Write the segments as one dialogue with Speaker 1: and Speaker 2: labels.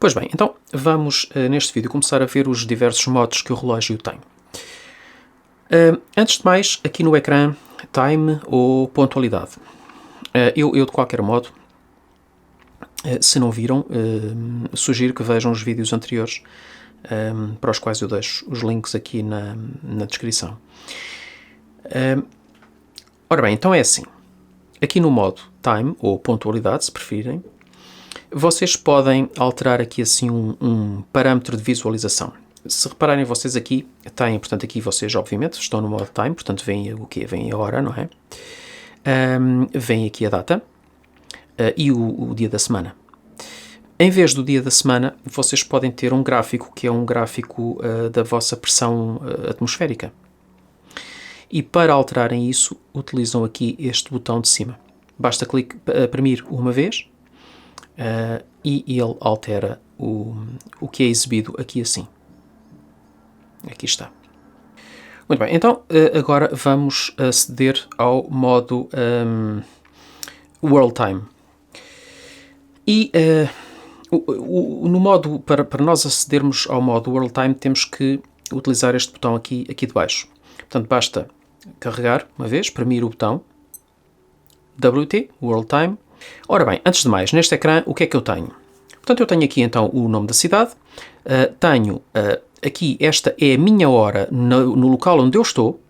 Speaker 1: Pois bem, então vamos neste vídeo começar a ver os diversos modos que o relógio tem. Antes de mais, aqui no ecrã, time ou pontualidade. Eu de qualquer modo, se não viram, sugiro que vejam os vídeos anteriores, para os quais eu deixo os links aqui na descrição. Ora bem, então é assim. Aqui no modo time, ou pontualidade, se preferirem, vocês podem alterar aqui assim um parâmetro de visualização. Se repararem vocês aqui, têm, portanto aqui vocês obviamente estão no modo time, portanto veem o quê? Veem a hora, não é? Vem aqui a data e o dia da semana. Em vez do dia da semana, vocês podem ter um gráfico que é um gráfico da vossa pressão atmosférica. E para alterarem isso, utilizam aqui este botão de cima. Basta premir uma vez e ele altera o que é exibido aqui assim. Aqui está. Muito bem, então agora vamos aceder ao modo World Time. E no modo, para nós acedermos ao modo World Time, temos que utilizar este botão aqui de baixo. Portanto, basta carregar uma vez, premir o botão WT, World Time. Ora bem, antes de mais, neste ecrã, o que é que eu tenho? Portanto, eu tenho aqui então o nome da cidade, tenho aqui, esta é a minha hora no local onde eu estou,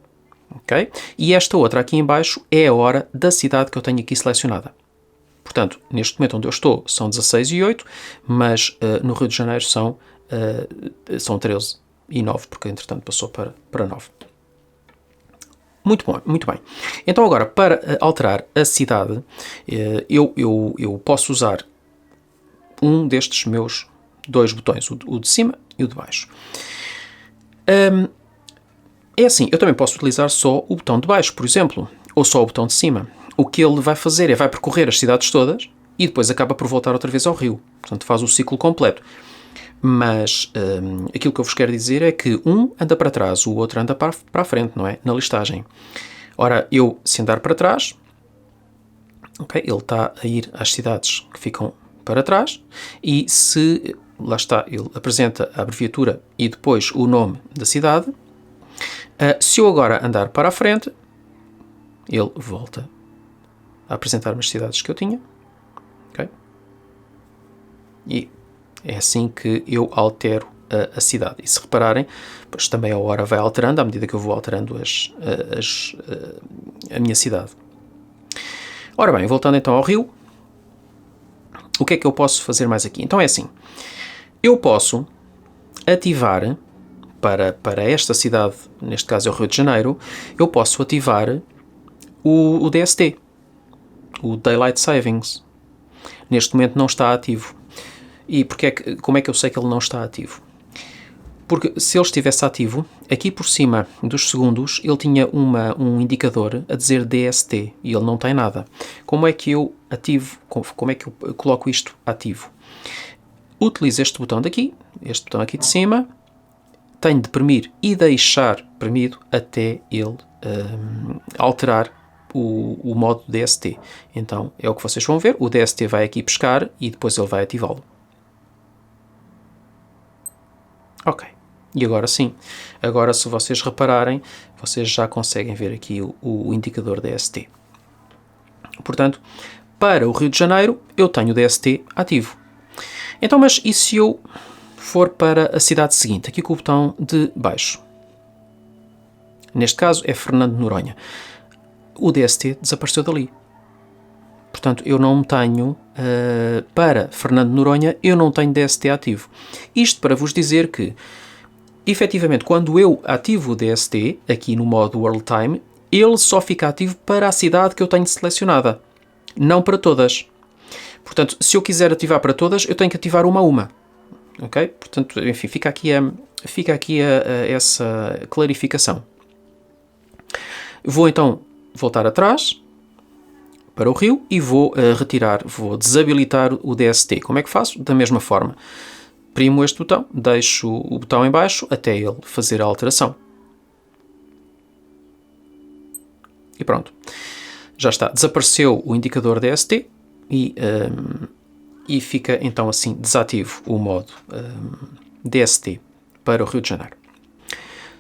Speaker 1: ok? E esta outra aqui em baixo é a hora da cidade que eu tenho aqui selecionada. Portanto, neste momento onde eu estou são 16h08, mas no Rio de Janeiro são 13h09, porque entretanto passou para 9. Muito bom, muito bem. Então agora, para alterar a cidade, eu posso usar um destes meus dois botões, o de cima e o de baixo. É assim, eu também posso utilizar só o botão de baixo, por exemplo, ou só o botão de cima. O que ele vai fazer é vai percorrer as cidades todas e depois acaba por voltar outra vez ao rio. Portanto, faz o ciclo completo. Mas aquilo que eu vos quero dizer é que um anda para trás, o outro anda para a frente, não é? Na listagem. Ora, eu, se andar para trás, okay, ele está a ir às cidades que ficam para trás e se, lá está, ele apresenta a abreviatura e depois o nome da cidade. Se eu agora andar para a frente, ele volta a apresentar-me as cidades que eu tinha. Okay? E é assim que eu altero a cidade. E se repararem, pois também a hora vai alterando à medida que eu vou alterando a minha cidade. Ora bem, voltando então ao Rio, o que é que eu posso fazer mais aqui? Então é assim, eu posso ativar, para esta cidade, neste caso é o Rio de Janeiro, eu posso ativar o DST, o Daylight Savings. Neste momento não está ativo. E como é que eu sei que ele não está ativo? Porque se ele estivesse ativo, aqui por cima dos segundos, ele tinha um indicador a dizer DST e ele não tem nada. Como é que eu ativo, como é que eu coloco isto ativo? Utilizo este botão daqui, este botão aqui de cima, tenho de premir e deixar premido até ele alterar o modo DST. Então é o que vocês vão ver, o DST vai aqui pescar e depois ele vai ativá-lo. Ok, e agora sim, agora se vocês repararem, vocês já conseguem ver aqui o indicador DST. Portanto, para o Rio de Janeiro eu tenho o DST ativo. Então, mas e se eu for para a cidade seguinte, aqui com o botão de baixo? Neste caso é Fernando de Noronha. O DST desapareceu dali. Portanto, eu não tenho, para Fernando de Noronha, eu não tenho DST ativo. Isto para vos dizer que, efetivamente, quando eu ativo o DST, aqui no modo World Time, ele só fica ativo para a cidade que eu tenho selecionada, não para todas. Portanto, se eu quiser ativar para todas, eu tenho que ativar uma a uma. Ok? Portanto, enfim, fica aqui essa clarificação. Vou então voltar atrás para o Rio e vou vou desabilitar o DST. Como é que faço? Da mesma forma. Primo este botão, deixo o botão em baixo até ele fazer a alteração. E pronto. Já está. Desapareceu o indicador DST e e fica então assim desativo o modo DST para o Rio de Janeiro.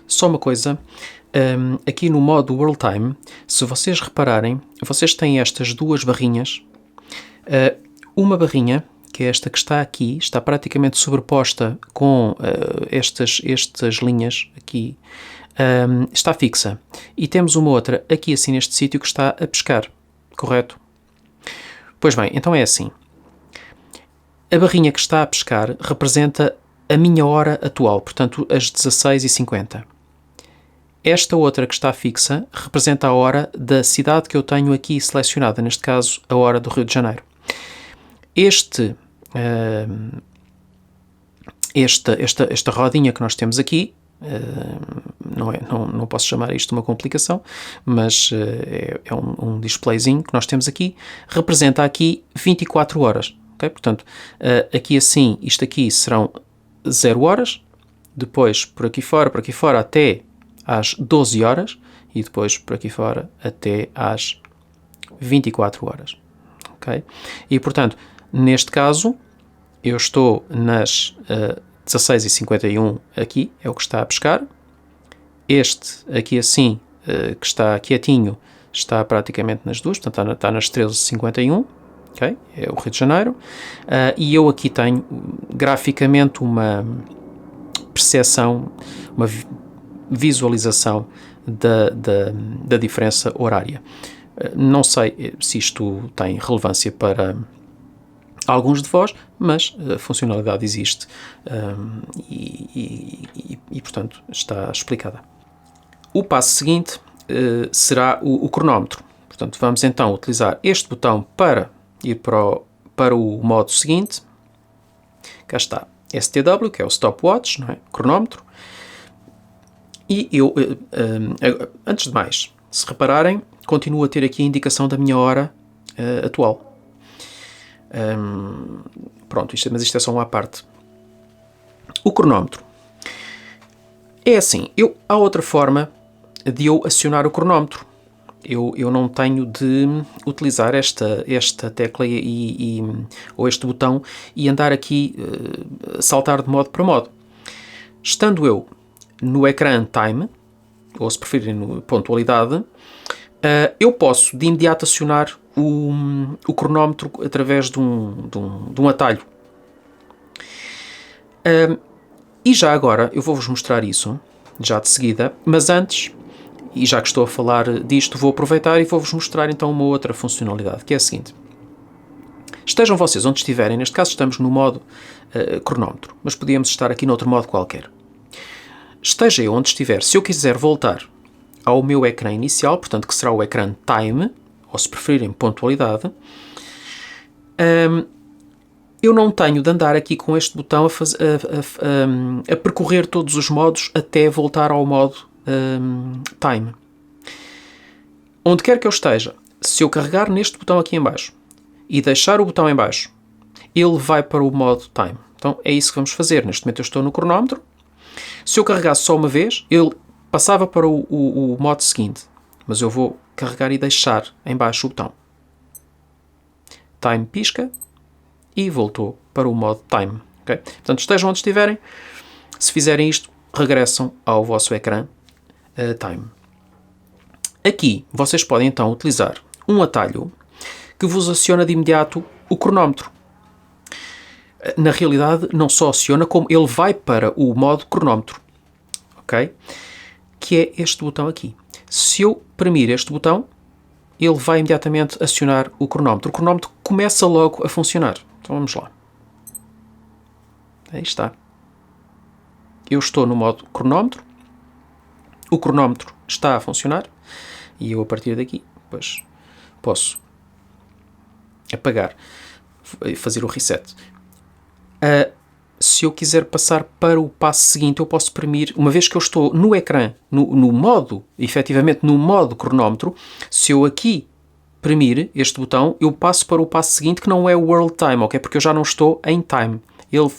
Speaker 1: Só uma coisa, aqui no modo World Time, se vocês repararem, vocês têm estas duas barrinhas. Uma barrinha, que é esta que está aqui, está praticamente sobreposta com estas linhas aqui, está fixa. E temos uma outra aqui assim neste sítio que está a pescar, correto? Pois bem, então é assim. A barrinha que está a pescar representa a minha hora atual, portanto as 16h50. Esta outra que está fixa representa a hora da cidade que eu tenho aqui selecionada, neste caso a hora do Rio de Janeiro. Esta rodinha que nós temos aqui, não posso chamar isto de uma complicação, mas é um displayzinho que nós temos aqui, representa aqui 24 horas. Okay? Portanto, aqui assim, isto aqui serão 0 horas, depois por aqui fora até às 12 horas e depois por aqui fora até às 24 horas. Okay? E portanto, neste caso, eu estou nas 16h51 aqui, é o que está a pescar. Este aqui assim, que está quietinho, está praticamente nas duas, portanto está nas 13h51, okay? É o Rio de Janeiro. E eu aqui tenho graficamente uma percepção, uma visualização da diferença horária. Não sei se isto tem relevância para alguns de vós, mas a funcionalidade existe e, portanto, está explicada. O passo seguinte será o cronómetro. Portanto, vamos então utilizar este botão para ir para o modo seguinte. Cá está, STW, que é o stopwatch, não é? Cronómetro. E eu, antes de mais, se repararem, continuo a ter aqui a indicação da minha hora atual. Pronto, mas isto é só uma parte. O cronómetro. É assim, há outra forma de eu acionar o cronómetro. Eu não tenho de utilizar esta tecla ou este botão e andar aqui saltar de modo para modo. Estando eu no ecrã Time, ou se preferirem no pontualidade, eu posso de imediato acionar o cronómetro através de um atalho. E já agora eu vou-vos mostrar isso, já de seguida, mas antes, e já que estou a falar disto, vou aproveitar e vou-vos mostrar então uma outra funcionalidade, que é a seguinte. Estejam vocês onde estiverem, neste caso estamos no modo cronómetro, mas podíamos estar aqui noutro modo qualquer. Esteja eu onde estiver, se eu quiser voltar ao meu ecrã inicial, portanto que será o ecrã Time, ou se preferirem pontualidade, eu não tenho de andar aqui com este botão a percorrer todos os modos até voltar ao modo Time. Onde quer que eu esteja, se eu carregar neste botão aqui em baixo e deixar o botão em baixo, ele vai para o modo Time. Então é isso que vamos fazer. Neste momento eu estou no cronómetro. Se eu carregasse só uma vez, ele passava para o modo seguinte, mas eu vou carregar e deixar em baixo o botão. Time pisca e voltou para o modo Time. Okay? Portanto, estejam onde estiverem, se fizerem isto, regressam ao vosso ecrã Time. Aqui, vocês podem então utilizar um atalho que vos aciona de imediato o cronómetro. Na realidade, não só aciona, como ele vai para o modo cronómetro. Ok? Que é este botão aqui. Se eu premir este botão, ele vai imediatamente acionar o cronómetro. O cronómetro começa logo a funcionar. Então vamos lá. Aí está. Eu estou no modo cronómetro. O cronómetro está a funcionar. E eu, a partir daqui, depois posso apagar e fazer o reset. Se eu quiser passar para o passo seguinte, eu posso premir, uma vez que eu estou no ecrã, no modo, efetivamente no modo cronómetro, se eu aqui premir este botão, eu passo para o passo seguinte, que não é o World Time, ok? Porque eu já não estou em Time. Ele,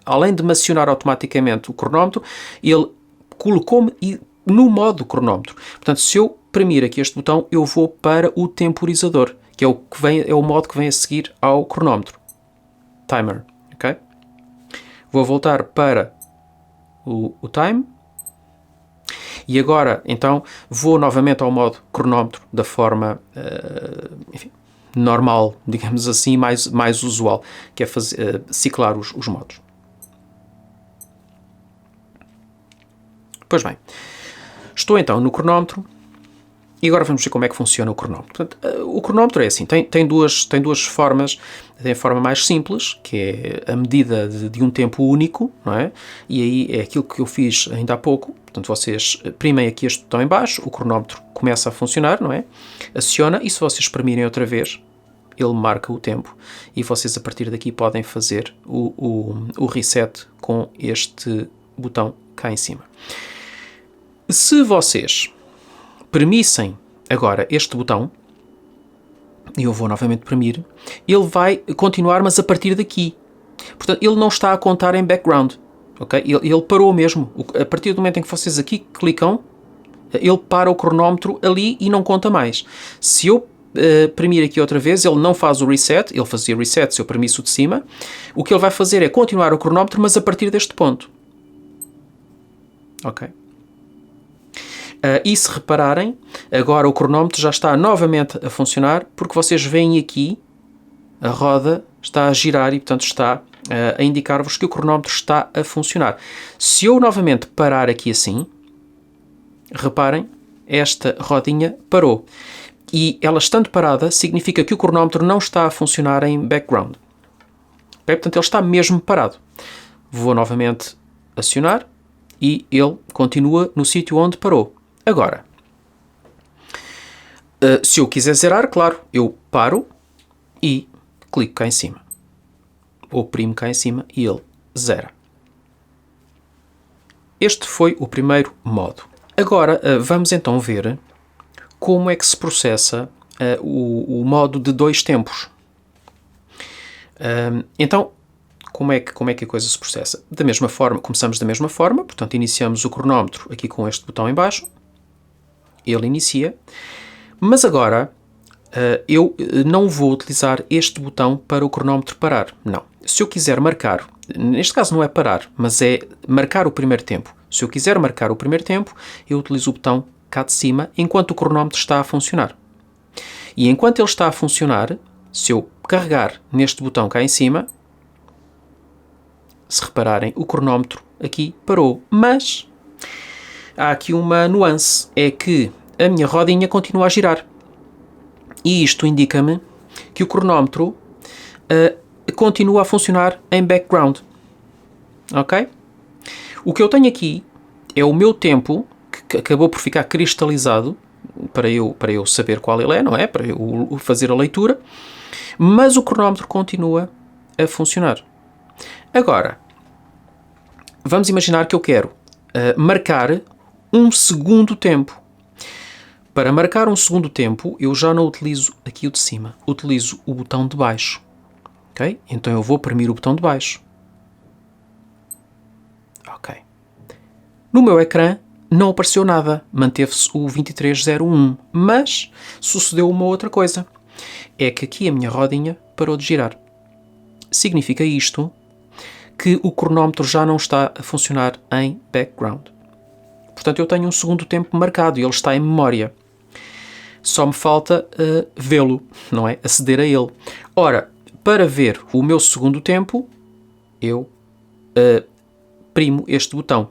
Speaker 1: além de me acionar automaticamente o cronómetro, ele colocou-me no modo cronómetro. Portanto, se eu premir aqui este botão, eu vou para o temporizador, que é o modo que vem a seguir ao cronómetro. timer, ok? Vou voltar para o time. E agora, então, vou novamente ao modo cronómetro da forma, enfim, normal, digamos assim, mais usual, que é ciclar os modos. Pois bem, estou então no cronómetro e agora vamos ver como é que funciona o cronómetro. Portanto, o cronómetro é assim, tem duas formas. Tem a forma mais simples, que é a medida de um tempo único, não é? E aí é aquilo que eu fiz ainda há pouco. Portanto, vocês primem aqui este botão em baixo, o cronómetro começa a funcionar, não é? Aciona, e se vocês espremerem outra vez, ele marca o tempo e vocês a partir daqui podem fazer o reset com este botão cá em cima. Se vocês premissem agora este botão, e eu vou novamente premir, ele vai continuar, mas a partir daqui. Portanto, ele não está a contar em background, ok? Ele parou mesmo. A partir do momento em que vocês aqui clicam, ele para o cronómetro ali e não conta mais. Se eu premir aqui outra vez, ele não faz o reset, ele fazia reset se eu premisse o de cima. O que ele vai fazer é continuar o cronómetro, mas a partir deste ponto. Ok? E se repararem, agora o cronómetro já está novamente a funcionar, porque vocês veem aqui, a roda está a girar e, portanto, está a indicar-vos que o cronómetro está a funcionar. Se eu novamente parar aqui assim, reparem, esta rodinha parou. E ela estando parada, significa que o cronómetro não está a funcionar em background. Okay? Portanto, ele está mesmo parado. Vou novamente acionar e ele continua no sítio onde parou. Agora, se eu quiser zerar, claro, eu paro e clico cá em cima. Oprimo cá em cima e ele zera. Este foi o primeiro modo. Agora, vamos então ver como é que se processa o modo de 2 tempos. Então, como é que a coisa se processa? Da mesma forma, começamos da mesma forma, portanto, iniciamos o cronómetro aqui com este botão em baixo. Ele inicia, mas agora eu não vou utilizar este botão para o cronómetro parar, não. Se eu quiser marcar, neste caso não é parar, mas é marcar o primeiro tempo. Se eu quiser marcar o primeiro tempo, eu utilizo o botão cá de cima enquanto o cronómetro está a funcionar. E enquanto ele está a funcionar, se eu carregar neste botão cá em cima, se repararem, o cronómetro aqui parou, mas há aqui uma nuance, é que a minha rodinha continua a girar. E isto indica-me que o cronómetro continua a funcionar em background. Ok? O que eu tenho aqui é o meu tempo, que acabou por ficar cristalizado, para eu saber qual ele é, não é? Para eu fazer a leitura. Mas o cronómetro continua a funcionar. Agora, vamos imaginar que eu quero marcar um segundo tempo. Para marcar um segundo tempo, eu já não utilizo aqui o de cima. Utilizo o botão de baixo. Ok? Então eu vou premir o botão de baixo. Ok. No meu ecrã não apareceu nada. Manteve-se o 2301. Mas sucedeu uma outra coisa. É que aqui a minha rodinha parou de girar. Significa isto que o cronómetro já não está a funcionar em background. Portanto, eu tenho um segundo tempo marcado e ele está em memória. Só me falta vê-lo, não é? Aceder a ele. Ora, para ver o meu segundo tempo, eu primo este botão.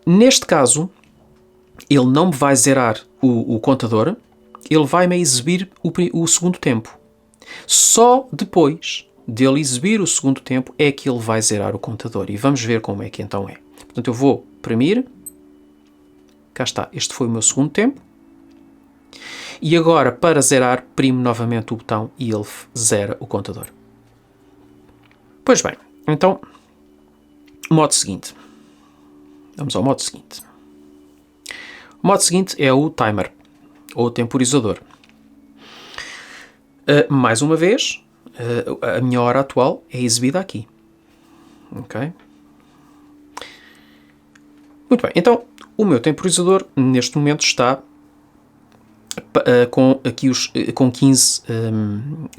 Speaker 1: Neste caso, ele não me vai zerar o contador, ele vai-me exibir o segundo tempo. Só depois dele exibir o segundo tempo é que ele vai zerar o contador. E vamos ver como é que então é. Portanto, eu vou premir. Cá está, este foi o meu segundo tempo. E agora, para zerar, primo novamente o botão e ele zera o contador. Pois bem, então, o modo seguinte. Vamos ao modo seguinte. O modo seguinte é o timer, ou temporizador. Mais uma vez, a minha hora atual é exibida aqui. Ok? Muito bem, então, o meu temporizador, neste momento, está com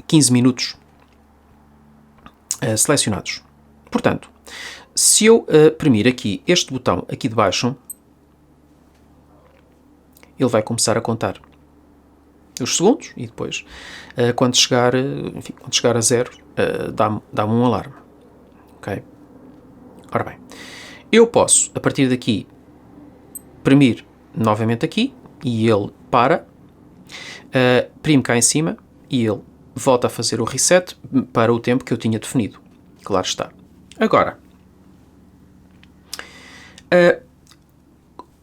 Speaker 1: 15 minutos selecionados. Portanto, se eu premir aqui este botão aqui de baixo, ele vai começar a contar os segundos e depois, quando chegar a 0, dá-me um alarme. Ok? Ora bem, eu posso, a partir daqui, premir novamente aqui e ele para, primo cá em cima e ele volta a fazer o reset para o tempo que eu tinha definido. Claro está. Agora,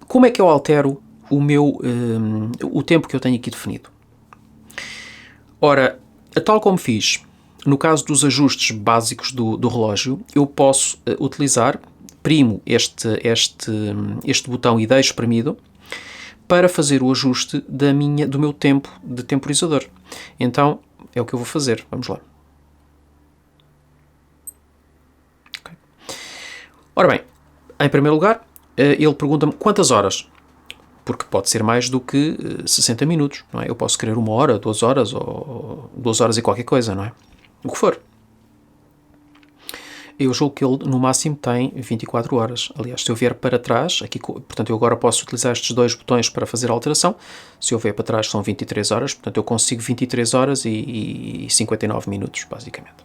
Speaker 1: como é que eu altero o tempo que eu tenho aqui definido? Ora, tal como fiz no caso dos ajustes básicos do relógio, eu posso utilizar, primo este botão e deixo premido, para fazer o ajuste do meu tempo de temporizador. Então, é o que eu vou fazer. Vamos lá. Okay. Ora bem, em primeiro lugar, ele pergunta-me quantas horas, porque pode ser mais do que 60 minutos, não é? Eu posso querer 1 hora, 2 horas, ou 2 horas e qualquer coisa, não é? O que for. Eu julgo que ele no máximo tem 24 horas. Aliás, se eu vier para trás, aqui, portanto, eu agora posso utilizar estes 2 botões para fazer a alteração. Se eu vier para trás são 23 horas, portanto eu consigo 23 horas e 59 minutos, basicamente.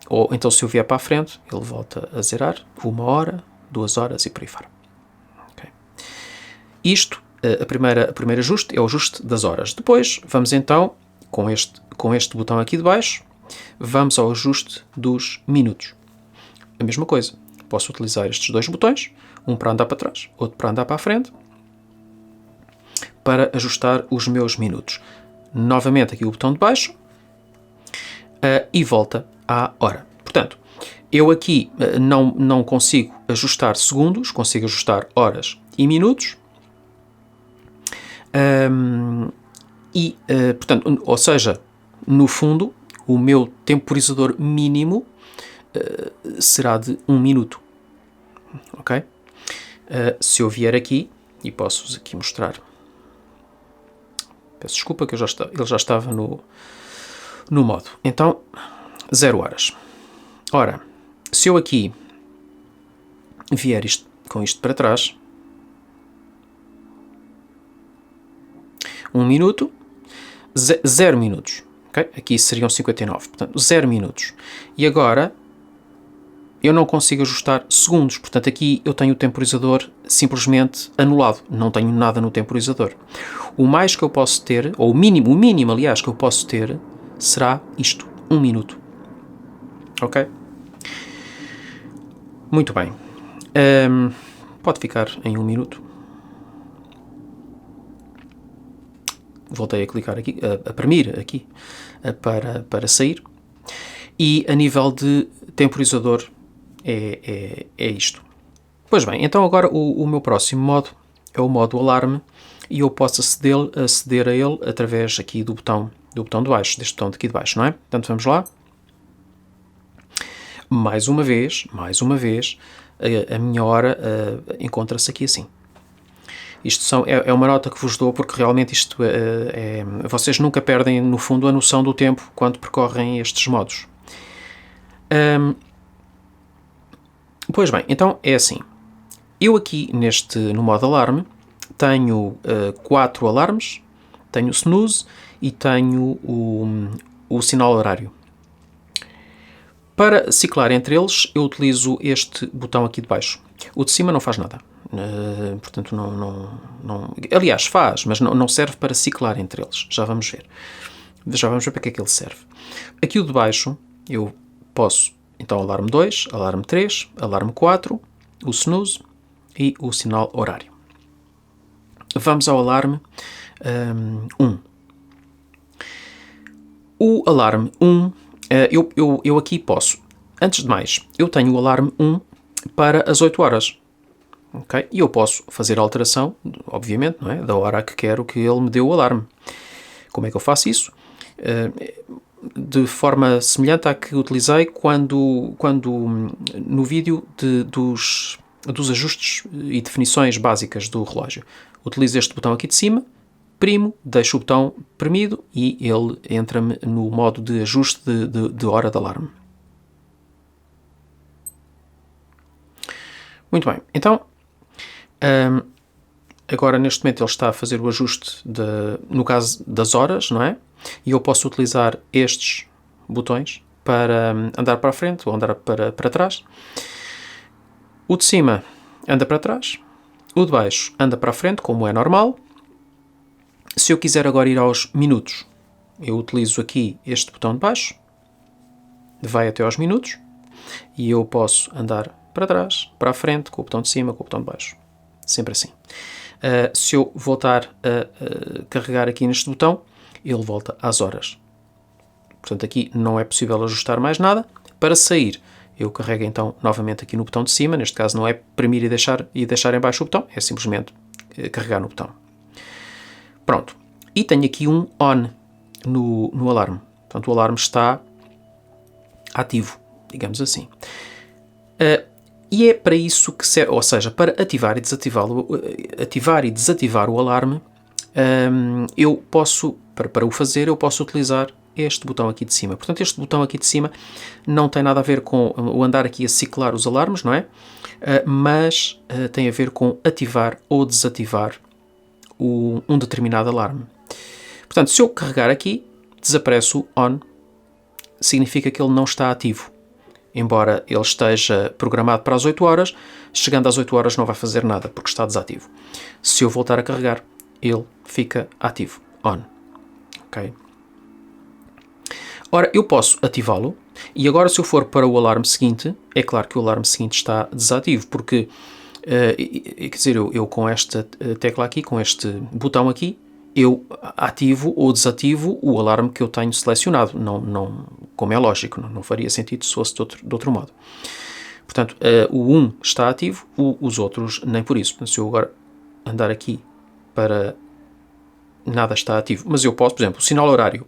Speaker 1: Ou então se eu vier para a frente, ele volta a zerar 1 hora, 2 horas e por aí fora. Okay. Isto, o primeiro ajuste é o ajuste das horas. Depois, vamos então, com este botão aqui de baixo, vamos ao ajuste dos minutos. A mesma coisa. Posso utilizar estes 2 botões, um para andar para trás, outro para andar para a frente, para ajustar os meus minutos. Novamente aqui o botão de baixo e volta à hora. Portanto, eu aqui não consigo ajustar segundos, consigo ajustar horas e minutos. Portanto, ou seja, no fundo, o meu temporizador mínimo será de 1 minuto. Ok? Se eu vier aqui, e posso-vos aqui mostrar. Peço desculpa que ele já estava no modo. Então, 0 horas. Ora, se eu aqui vier com isto para trás, 1 minuto, 0 minutos. Okay? Aqui seriam 59, portanto 0 minutos. E agora eu não consigo ajustar segundos, portanto aqui eu tenho o temporizador simplesmente anulado, não tenho nada no temporizador. O mais que eu posso ter, ou o mínimo aliás que eu posso ter, será isto, 1 minuto. Ok? Muito bem. Pode ficar em 1 minuto. Voltei a clicar aqui, a premir aqui, para sair. E a nível de temporizador é isto. Pois bem, então agora o meu próximo modo é o modo alarme e eu posso aceder a ele através aqui do botão de baixo, deste botão aqui de baixo, não é? Portanto, vamos lá. Mais uma vez, a minha hora encontra-se aqui assim. Isto é uma nota que vos dou porque realmente vocês nunca perdem, no fundo, a noção do tempo quando percorrem estes modos. Pois bem, então é assim. Eu aqui no modo alarme tenho 4 alarmes, tenho o snooze e tenho o sinal horário. Para ciclar entre eles, eu utilizo este botão aqui de baixo. O de cima não faz nada. Portanto, não... Aliás, faz, mas não serve para ciclar entre eles. Já vamos ver. Já vamos ver para que é que ele serve. Aqui o de baixo, eu posso, então, alarme 2, alarme 3, alarme 4, o snooze e o sinal horário. Vamos ao alarme 1. O alarme 1, eu aqui posso, antes de mais, eu tenho o alarme 1 para as 8 horas. Okay? E eu posso fazer a alteração, obviamente, não é? Da hora a que quero que ele me dê o alarme. Como é que eu faço isso? De forma semelhante à que utilizei quando no vídeo dos ajustes e definições básicas do relógio. Utilizo este botão aqui de cima, primo, deixo o botão premido e ele entra-me no modo de ajuste de hora de alarme. Muito bem, então agora neste momento ele está a fazer o ajuste no caso das horas, não é? E eu posso utilizar estes botões para andar para a frente ou andar para trás. O de cima anda para trás, o de baixo anda para a frente, como é normal. Se eu quiser agora ir aos minutos, eu utilizo aqui este botão de baixo, vai até aos minutos, e eu posso andar para trás, para a frente, com o botão de cima, com o botão de baixo. Sempre assim. Se eu voltar a carregar aqui neste botão, ele volta às horas. Portanto, aqui não é possível ajustar mais nada. Para sair, eu carrego então novamente aqui no botão de cima. Neste caso não é premir e deixar em baixo o botão, é simplesmente carregar no botão. Pronto. E tenho aqui um on no alarme. Portanto, o alarme está ativo, digamos assim. E é para isso que serve, ou seja, para ativar e desativar o alarme, eu posso, para o fazer, eu posso utilizar este botão aqui de cima. Portanto, este botão aqui de cima não tem nada a ver com o andar aqui a ciclar os alarmes, não é? Mas tem a ver com ativar ou desativar um determinado alarme. Portanto, se eu carregar aqui, desaparece o on, significa que ele não está ativo. Embora ele esteja programado para as 8 horas, chegando às 8 horas não vai fazer nada, porque está desativo. Se eu voltar a carregar, ele fica ativo, on. Ok? Ora, eu posso ativá-lo, e agora se eu for para o alarme seguinte, é claro que o alarme seguinte está desativo, porque, quer dizer, eu com esta tecla aqui, com este botão aqui, eu ativo ou desativo o alarme que eu tenho selecionado. Não, como é lógico, não faria sentido se fosse de outro modo. Portanto, o 1 está ativo, os outros nem por isso. Portanto, se eu agora andar aqui para nada está ativo, mas eu posso, por exemplo, o sinal horário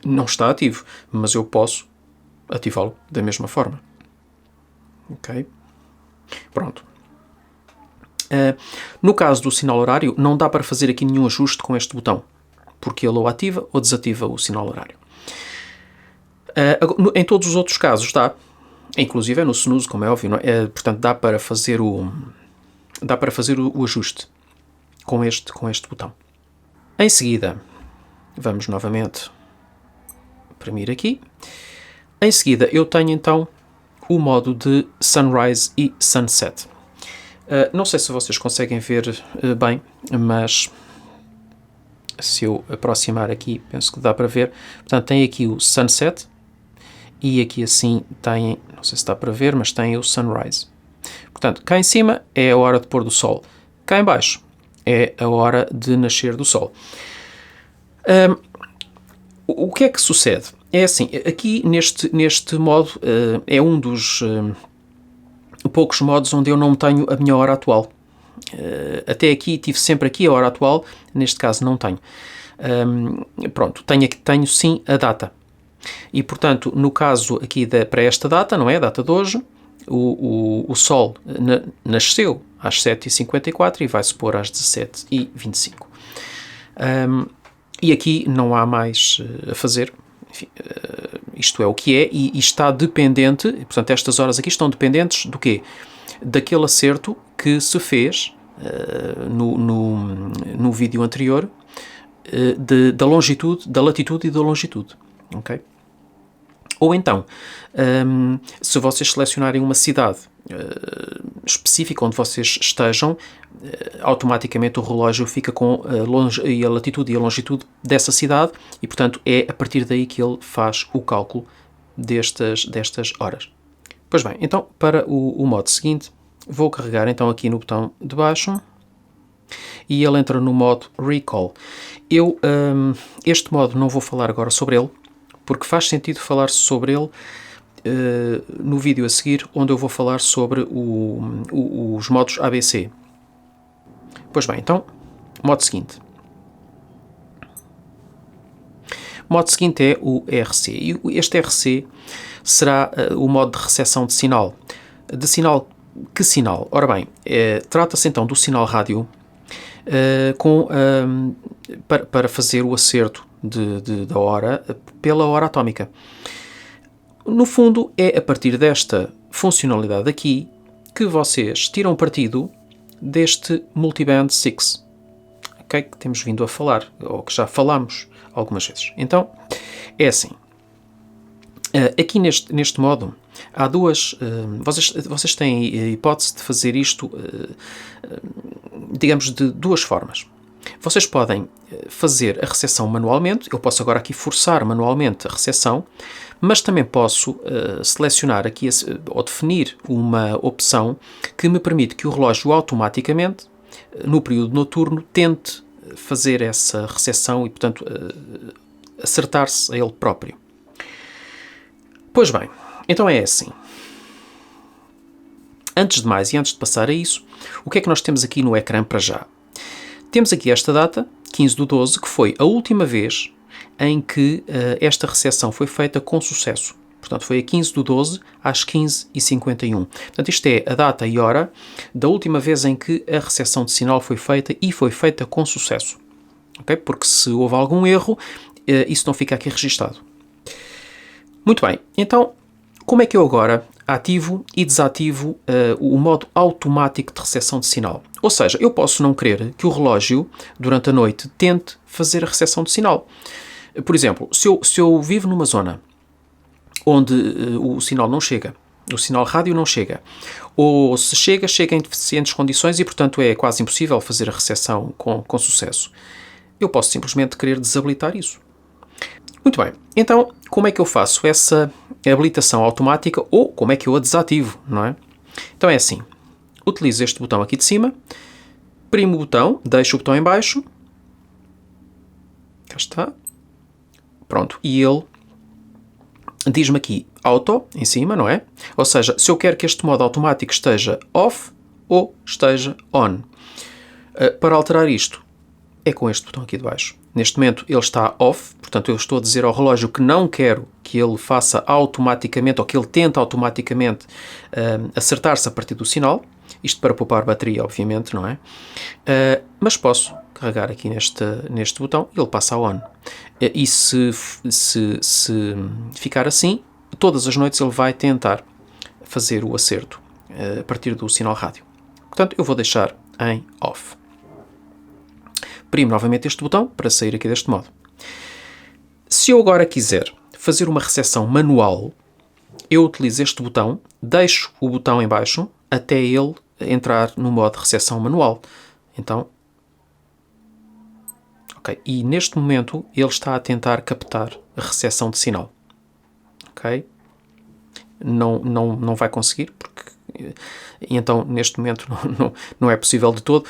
Speaker 1: não está ativo, mas eu posso ativá-lo da mesma forma. Ok? Pronto. No caso do sinal horário, não dá para fazer aqui nenhum ajuste com este botão, porque ele ou ativa ou desativa o sinal horário. Em todos os outros casos dá, inclusive no snooze, como é óbvio, não é? Portanto, dá para fazer o ajuste com este botão. Em seguida, vamos novamente premir aqui. Em seguida, eu tenho então o modo de sunrise e sunset. Não sei se vocês conseguem ver bem, mas se eu aproximar aqui, penso que dá para ver. Portanto, tem aqui o sunset e aqui assim tem, não sei se dá para ver, mas tem o sunrise. Portanto, cá em cima é a hora de pôr do sol. Cá em baixo é a hora de nascer do sol. O que é que sucede? É assim, aqui neste modo é um dos poucos modos onde eu não tenho a minha hora atual. Até aqui tive sempre aqui a hora atual, neste caso não tenho. Pronto, tenho sim a data. E portanto, no caso aqui para esta data, não é? A data de hoje, o Sol nasceu às 7h54 e vai-se pôr às 17h25. E aqui não há mais a fazer. Enfim, isto é o que é e está dependente, portanto estas horas aqui estão dependentes do quê? Daquele acerto que se fez no vídeo anterior da longitude, da latitude e da longitude, ok? Ou então, se vocês selecionarem uma cidade específica onde vocês estejam, automaticamente o relógio fica com a latitude e a longitude dessa cidade e, portanto, é a partir daí que ele faz o cálculo destas horas. Pois bem, então, para o modo seguinte, vou carregar então aqui no botão de baixo e ele entra no modo Recall. Este modo não vou falar agora sobre ele, porque faz sentido falar sobre ele no vídeo a seguir, onde eu vou falar sobre os modos ABC. Pois bem, então, modo seguinte. O modo seguinte é o RC. E este RC será o modo de recepção de sinal. De sinal, que sinal? Ora bem, trata-se então do sinal rádio para fazer o acerto da hora pela hora atómica. No fundo, é a partir desta funcionalidade aqui que vocês tiram partido deste Multiband 6, okay? Que temos vindo a falar, ou que já falámos algumas vezes. Então, é assim. Aqui neste modo, há duas... vocês têm a hipótese de fazer isto, digamos, de duas formas. Vocês podem fazer a recepção manualmente. Eu posso agora aqui forçar manualmente a recepção, mas também posso selecionar aqui ou definir uma opção que me permite que o relógio automaticamente, no período noturno, tente fazer essa recepção e, portanto, acertar-se a ele próprio. Pois bem, então é assim. Antes de mais e antes de passar a isso, o que é que nós temos aqui no ecrã para já? Temos aqui esta data, 15/12, que foi a última vez em que esta recepção foi feita com sucesso. Portanto, foi a 15/12 às 15h51. Portanto, isto é a data e hora da última vez em que a recepção de sinal foi feita e foi feita com sucesso. Okay? Porque se houve algum erro, isso não fica aqui registado. Muito bem, então, como é que eu agora ativo e desativo o modo automático de recepção de sinal? Ou seja, eu posso não querer que o relógio, durante a noite, tente fazer a recepção de sinal. Por exemplo, se eu vivo numa zona onde o sinal não chega, o sinal rádio não chega, ou se chega em deficientes condições e, portanto, é quase impossível fazer a recepção com sucesso, eu posso simplesmente querer desabilitar isso. Muito bem, então como é que eu faço essa habilitação automática ou como é que eu a desativo, não é? Então é assim, utilizo este botão aqui de cima, primo o botão, deixo o botão em baixo, cá está, pronto, e ele diz-me aqui Auto, em cima, não é? Ou seja, se eu quero que este modo automático esteja off ou esteja on. Para alterar isto, é com este botão aqui de baixo. Neste momento ele está off, portanto eu estou a dizer ao relógio que não quero que ele faça automaticamente ou que ele tente automaticamente acertar-se a partir do sinal. Isto para poupar bateria, obviamente, não é? Mas posso carregar aqui neste botão e ele passa a on. E se ficar assim, todas as noites ele vai tentar fazer o acerto a partir do sinal rádio. Portanto, eu vou deixar em off. Primo novamente este botão para sair aqui deste modo. Se eu agora quiser fazer uma recepção manual, eu utilizo este botão, deixo o botão em baixo até ele entrar no modo de recepção manual. Então, ok. E neste momento ele está a tentar captar a recepção de sinal. Ok? Não vai conseguir, porque então neste momento não é possível de todo.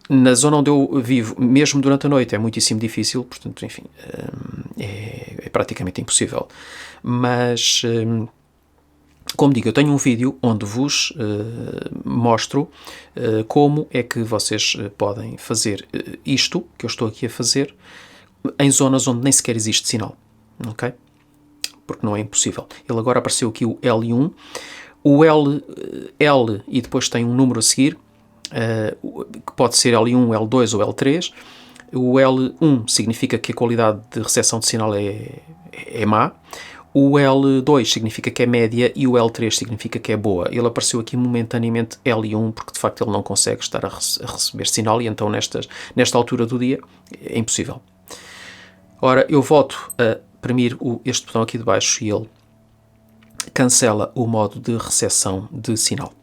Speaker 1: Na zona onde eu vivo, mesmo durante a noite, é muitíssimo difícil, portanto, enfim, é praticamente impossível. Mas, como digo, eu tenho um vídeo onde vos mostro como é que vocês podem fazer isto, que eu estou aqui a fazer, em zonas onde nem sequer existe sinal, ok? Porque não é impossível. Ele agora apareceu aqui o L1, o L e depois tem um número a seguir, que pode ser L1, L2 ou L3. O L1 significa que a qualidade de recepção de sinal é má. O L2 significa que é média e o L3 significa que é boa. Ele apareceu aqui momentaneamente L1 porque de facto ele não consegue estar a receber sinal e então nesta altura do dia é impossível. Ora, eu volto a premir este botão aqui de baixo e ele cancela o modo de recepção de sinal.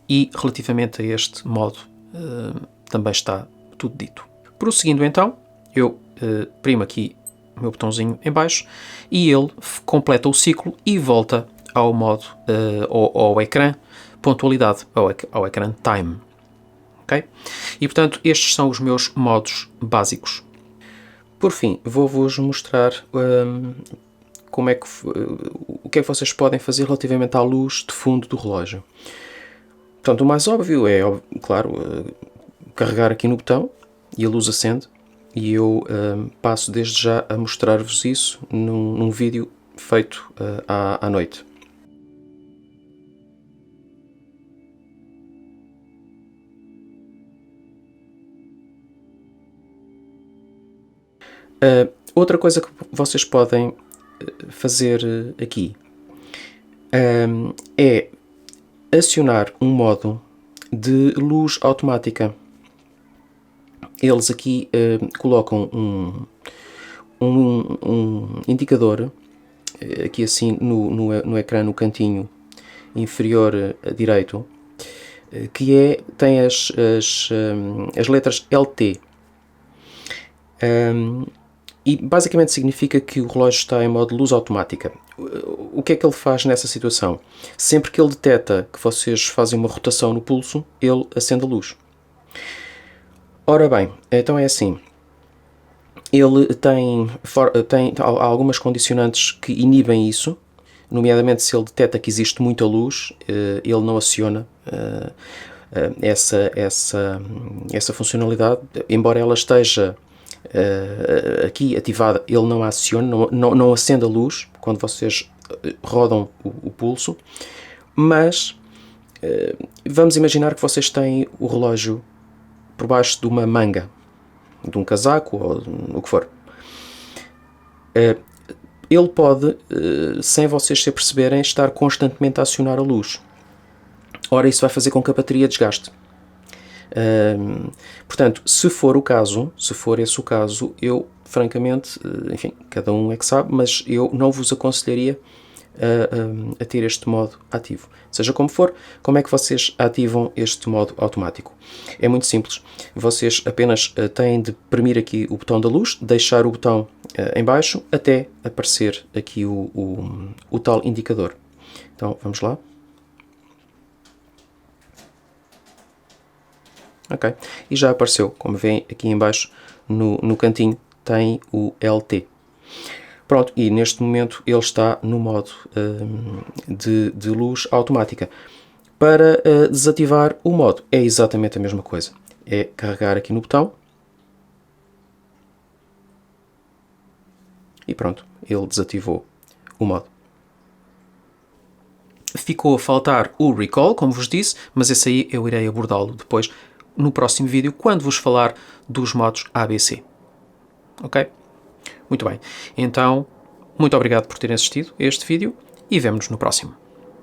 Speaker 1: E relativamente a este modo também está tudo dito. Prosseguindo então, eu primo aqui o meu botãozinho em baixo e ele completa o ciclo e volta ao modo, ao ecrã pontualidade, ao ecrã time. Okay? E portanto estes são os meus modos básicos. Por fim, vou-vos mostrar como é que, o que é que vocês podem fazer relativamente à luz de fundo do relógio. Portanto, o mais óbvio é, claro, carregar aqui no botão e a luz acende. E eu passo desde já a mostrar-vos isso num vídeo feito à noite. Outra coisa que vocês podem fazer aqui é acionar um modo de luz automática. Eles aqui colocam um indicador aqui assim no ecrã, no cantinho inferior direito, que tem as letras LT. E basicamente significa que o relógio está em modo de luz automática. O que é que ele faz nessa situação? Sempre que ele detecta que vocês fazem uma rotação no pulso, ele acende a luz. Ora bem, então é assim. Ele tem algumas condicionantes que inibem isso, nomeadamente se ele detecta que existe muita luz, ele não aciona essa funcionalidade, embora ela esteja aqui ativada, ele não a aciona, não acende a luz quando vocês rodam o pulso, mas vamos imaginar que vocês têm o relógio por baixo de uma manga, de um casaco ou o que for. Ele pode, sem vocês se aperceberem, estar constantemente a acionar a luz. Ora, isso vai fazer com que a bateria desgaste. Portanto, se for esse o caso, eu, francamente, enfim, cada um é que sabe, mas eu não vos aconselharia a ter este modo ativo. Seja como for, como é que vocês ativam este modo automático? É muito simples. Vocês apenas têm de premir aqui o botão da luz, deixar o botão em baixo até aparecer aqui o tal indicador. Então, vamos lá. Ok, e já apareceu, como veem aqui em baixo, no cantinho tem o LT. Pronto, e neste momento ele está no modo de luz automática. Para desativar o modo é exatamente a mesma coisa. É carregar aqui no botão e pronto, ele desativou o modo. Ficou a faltar o recall, como vos disse, mas esse aí eu irei abordá-lo depois no próximo vídeo, quando vos falar dos modos ABC. Ok? Muito bem. Então, muito obrigado por terem assistido a este vídeo e vemo-nos no próximo.